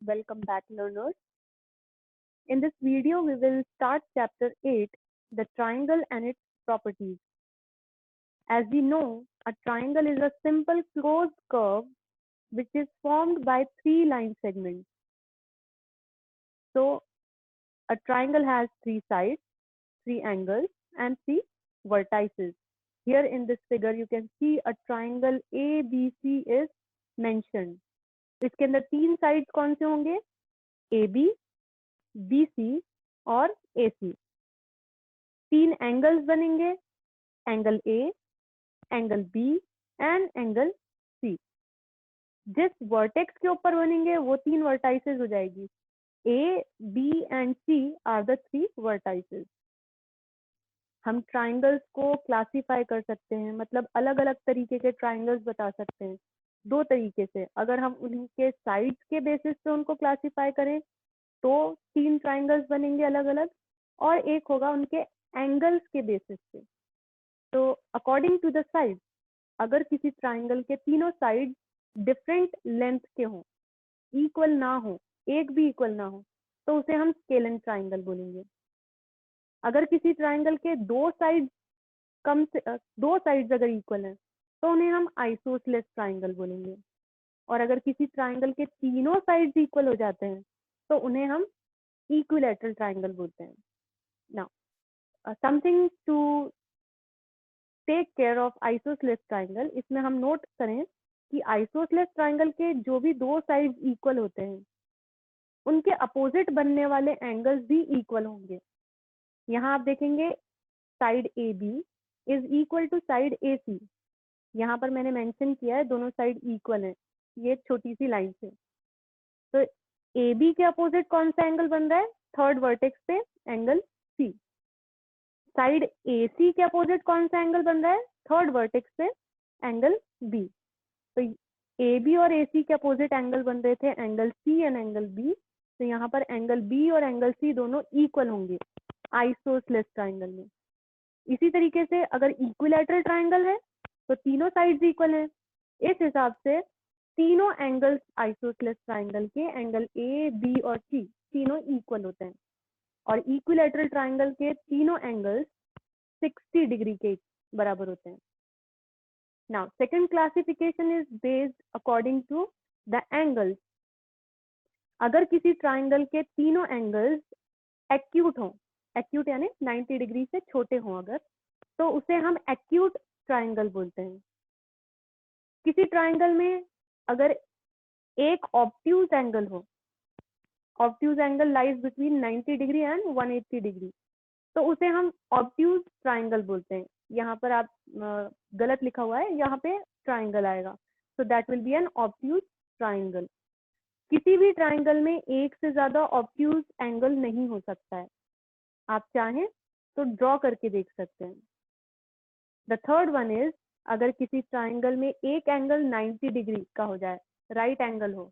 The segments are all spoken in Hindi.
Welcome back, learners. In this video, we will start chapter 8, the triangle and its properties. As we know, a triangle is a simple closed curve which is formed by three line segments. So, a triangle has three sides, three angles, and three vertices. Here in this figure, you can see a triangle ABC is mentioned. इसके अंदर तीन साइड्स कौन से होंगे? AB, BC और AC. तीन एंगल्स बनेंगे, angle A, angle B and angle C. जिस वर्टेक्स के ऊपर बनेंगे वो तीन वर्टाइसेस हो जाएगी. A, B and C are the three vertices. हम ट्राइंगल्स को क्लासिफाई कर सकते हैं, मतलब अलग अलग तरीके के ट्राइंगल्स बता सकते हैं. दो तरीके से. अगर हम उनके साइड्स के बेसिस पे उनको क्लासिफाई करें तो तीन ट्राइंगल्स बनेंगे अलग अलग, और एक होगा उनके एंगल्स के बेसिस पे. तो अकॉर्डिंग टू द साइड, अगर किसी ट्राइंगल के तीनों साइड डिफरेंट लेंथ के हों, इक्वल ना हो, एक भी इक्वल ना हो, तो उसे हम स्केलन ट्राइंगल बोलेंगे. अगर किसी ट्राइंगल के दो साइड्स अगर इक्वल हैं तो उन्हें हम आइसोसेलेस ट्राइंगल बोलेंगे. और अगर किसी ट्राइंगल के तीनों साइड्स इक्वल हो जाते हैं तो उन्हें हम इक्विलैटरल ट्राइंगल बोलते हैं. Now something to take care of isosceles triangle, इसमें हम नोट करें कि आइसोसेलेस ट्राइंगल के जो भी दो साइड्स इक्वल होते हैं उनके अपोजिट बनने वाले एंगल्स भी इक्वल होंगे. यहाँ आप देखेंगे side AB is equal to side AC. यहाँ पर मैंने मेंशन किया है दोनों साइड इक्वल है, ये छोटी सी लाइन से. तो AB के अपोजिट कौन सा एंगल बन रहा है? थर्ड वर्टेक्स पे एंगल C. साइड AC के अपोजिट कौन सा एंगल बन रहा है? थर्ड वर्टेक्स पे एंगल B. तो AB और AC के अपोजिट एंगल बन रहे थे angle C and angle B. तो यहाँ पर एंगल B और एंगल C दोनों इक्वल होंगे आइसोसेलेस ट्राइंगल में. इसी तरीके से अगर इक्विलैटरल ट्राइंगल है तो तीनों साइड्स इक्वल हैं. इस हिसाब से तीनों एंगल्स आइसोसेलेस ट्राइंगल के एंगल A, B और C तीनों इक्वल होते हैं. और इक्विलैटरल ट्राइंगल के तीनों एंगल्स 60 डिग्री के बराबर होते हैं. Now second classification is based according to the angles. अगर किसी ट्राइंगल के तीनों एंगल्स एक्यूट हों, एक्यूट यानी 90 डिग्री से छोटे हों अगर, तो उसे हम एक्यूट ट्राइंगल बोलते हैं. किसी ट्राइंगल में अगर एक ऑब्ट्यूज एंगल हो, obtuse angle lies between 90 degree and 180 degree, तो उसे हम ऑब्ट्यूज ट्राइंगल बोलते हैं. यहाँ पर आप गलत लिखा हुआ है, यहाँ पे ट्राइंगल आएगा, so that will be an obtuse triangle. किसी भी ट्राइंगल में एक से ज्यादा ऑब्ट्यूज एंगल नहीं हो सकता है. आप चाहें तो ड्रॉ करके देख सकते हैं. द थर्ड वन इज, अगर किसी ट्राइंगल में एक एंगल 90 डिग्री का हो जाए, राइट एंगल हो,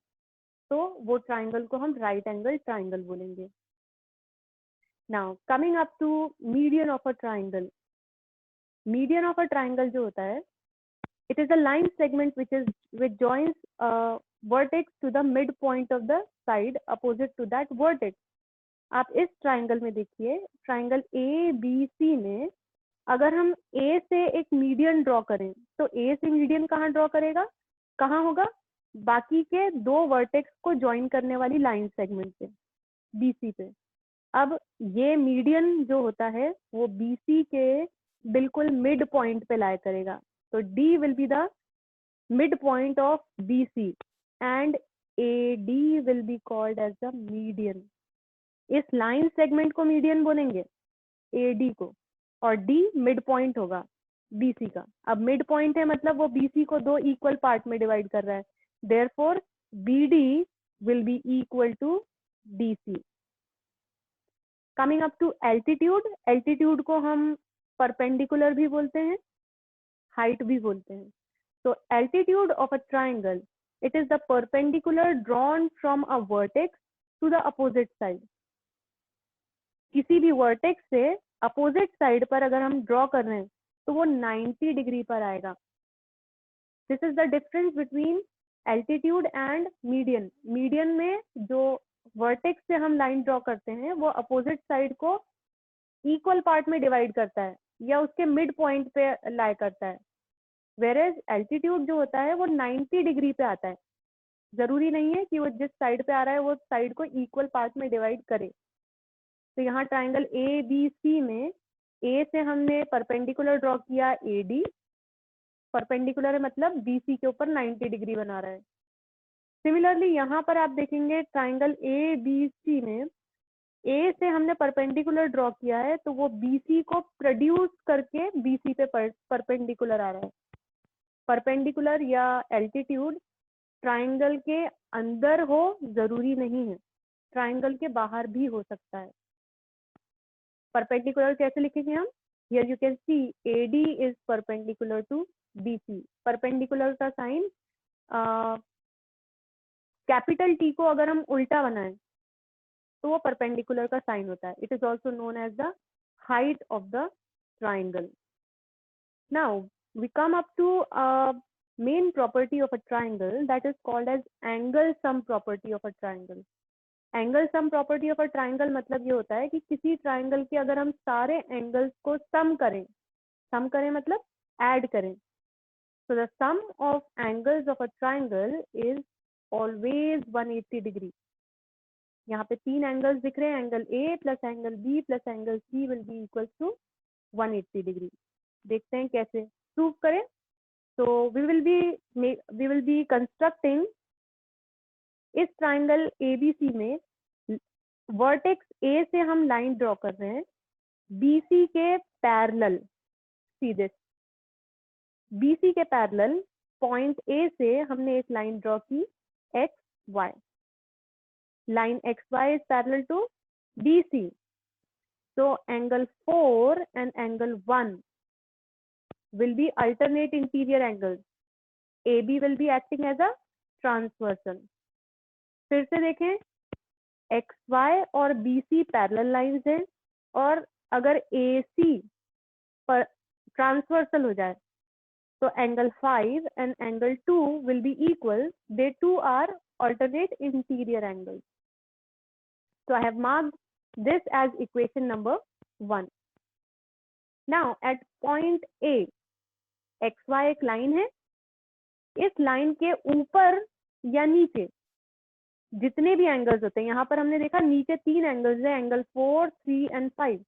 तो वो ट्राइंगल को हम राइट एंगल ट्राइंगल बोलेंगे. Now coming up to median of a triangle. Median of a triangle जो होता है, it is a line segment which joins a vertex to the midpoint of the side opposite to that vertex. आप इस ट्राइंगल में देखिए, ट्राइंगल ABC में अगर हम A से एक मीडियन ड्रॉ करें तो A से मीडियन कहाँ ड्रॉ करेगा? कहाँ होगा? बाकी के दो वर्टेक्स को ज्वाइन करने वाली लाइन सेगमेंट पे, BC पे. अब ये मीडियन जो होता है वो BC के बिल्कुल मिड पॉइंट पे लाया करेगा. तो D will be the midpoint of BC and AD will be called as the median. इस लाइन सेगमेंट को मीडियन बोलेंगे, AD को, और D मिड पॉइंट होगा BC का. अब मिड पॉइंट है मतलब वो BC को दो इक्वल पार्ट में डिवाइड कर रहा है. Therefore BD will be equal to DC. Coming up to altitude. Altitude को हम परपेंडिकुलर भी बोलते हैं, हाइट भी बोलते हैं. So altitude of a triangle, it is the perpendicular drawn from a vertex to the opposite side. किसी भी वर्टेक्स से अपोजिट साइड पर अगर हम ड्रॉ कर रहे हैं तो वो 90 डिग्री पर आएगा. This is the difference between altitude and median, median में जो वर्टेक्स से हम लाइन ड्रॉ करते हैं वो अपोजिट साइड को इक्वल पार्ट में डिवाइड करता है या उसके मिड पॉइंट पे लाई करता है, वेरेज एल्टीट्यूड जो होता है वो 90 डिग्री पे आता है। जरूरी नहीं है कि वो जिस साइड पे आ रहा है वो साइड को इक्वल पार्ट में डिवाइड करे। तो यहाँ ट्राइंगल ए बी सी में ए से हमने परपेंडिकुलर ड्रॉ किया AD, परपेंडिकुलर है मतलब BC के ऊपर 90 डिग्री बना रहा है। सिमिलरली यहाँ पर आप देखेंगे ट्राइंगल ABC में A से हमने परपेंडिकुलर ड्रॉ किया है तो वो BC को प्रोड्यूस करके BC पे परपेंडिकुलर आ रहा है। परपेंडिकुलर या एल्टीट्यूड ट्राइंगल के अंदर हो जरूरी नहीं है, ट्राइंगल के बाहर भी हो सकता है। परपेंडिकुलर कैसे लिखेंगे हम? Here you can see AD is perpendicular to BC। Perpendicular का साइन कैपिटल T को अगर हम उल्टा बनाएं तो वो परपेंडिकुलर का साइन होता है। It is also known as the height of the triangle. Now we come up to a main property of a triangle that is called as angle sum property of a triangle. Angle sum property of a triangle मतलब ये होता है कि किसी ट्राइंगल के अगर हम सारे एंगल्स को सम करें मतलब ऐड करें, so the sum of angles of a triangle is always 180 degree. यहाँ पे 3 एंगल्स दिख रहे हैं, angle A plus angle B plus angle C will be equal to 180 degree. देखते हैं कैसे प्रूव करें। तो we will be constructing इस ट्राइंगल ABC में वर्टेक्स A से हम लाइन ड्रॉ कर रहे हैं BC के पैरेलल, सीधे BC के पैरेलल पॉइंट A से हमने एक लाइन ड्रॉ की XY। line XY is parallel to BC, so angle 4 and angle 1 will be alternate interior angles. AB will be acting as a transversal. फिर से देखें, XY और BC पैरेलल लाइंस हैं और अगर AC पर ट्रांसवर्सल हो जाए तो angle 5 and angle 2 will be equal. They two are alternate interior angles. So I have marked this as equation number 1. Now at point A, XY एक लाइन है, इस लाइन के ऊपर या नीचे जितने भी एंगल्स होते हैं, यहाँ पर हमने देखा नीचे 3 एंगल्स है, एंगल 4, 3 एंड 5।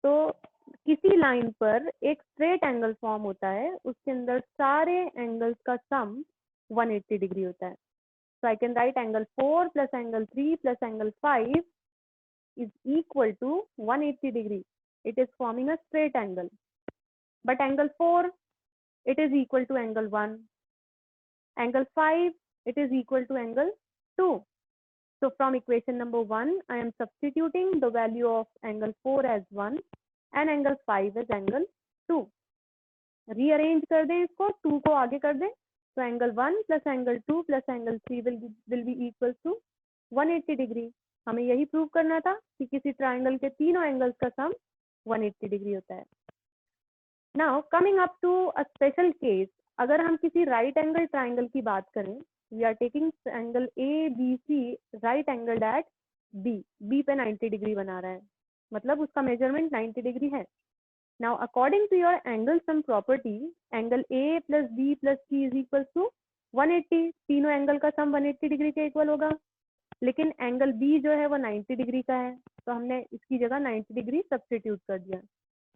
तो किसी लाइन पर एक स्ट्रेट एंगल फॉर्म होता है, उसके अंदर सारे एंगल्स का सम 180 डिग्री होता है। So I can write angle 4 plus angle 3 plus angle 5 is equal to 180 degree. It is forming a straight angle. But angle 4, it is equal to angle 1. Angle 5, it is equal to angle 2. So from equation number 1, I am substituting the value of angle 4 as 1 and angle 5 as angle 2. Rearrange कर दें इसको, 2 को आगे कर दें, so angle 1 plus angle 2 plus angle 3 will be equal to 180 degree. हमें यही प्रूव करना था कि किसी ट्राइंगल के तीनों एंगल्स का सम 180 डिग्री होता है। Now coming up to a special case, अगर हम किसी राइट एंगल ट्राइंगल की बात करें, we are taking angle ABC right angle at B पे 90 डिग्री बना रहा है, मतलब उसका मेजरमेंट 90 डिग्री है। Now according to your angle sum property, angle A plus B plus C is equal to 180। तीनों एंगल का सम 180 डिग्री के इक्वल होगा, लेकिन एंगल B जो है वो 90 डिग्री का है, तो हमने इसकी जगह 90 डिग्री सब्स्टिट्यूट कर दिया।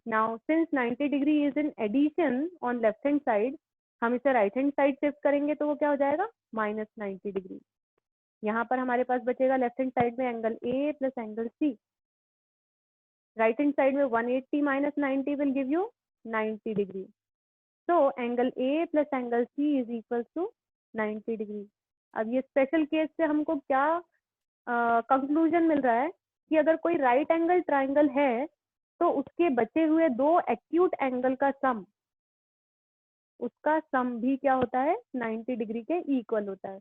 Now since 90 degree is in addition on left hand side, हम इसे राइट हैंड साइड शिफ्ट करेंगे तो वो क्या हो जाएगा, -90 डिग्री। यहाँ पर हमारे पास बचेगा लेफ्ट हैंड साइड में angle A plus angle C। Right hand side में 180 minus 90 will give you 90 degree. So angle A plus angle C is equal to 90 degree. अब ये स्पेशल केस से हमको क्या कंक्लूजन मिल रहा है कि अगर कोई राइट एंगल ट्राइंगल है तो उसके बचे हुए 2 एक्यूट एंगल का सम, उसका सम भी क्या होता है, 90 डिग्री के इक्वल होता है।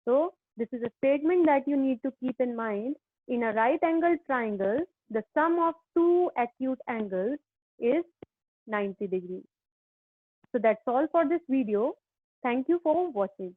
तो this is a statement that you need to keep in mind. In a right angle triangle the sum of 2 acute angles is 90 degree. So that's all for this video. Thank you for watching.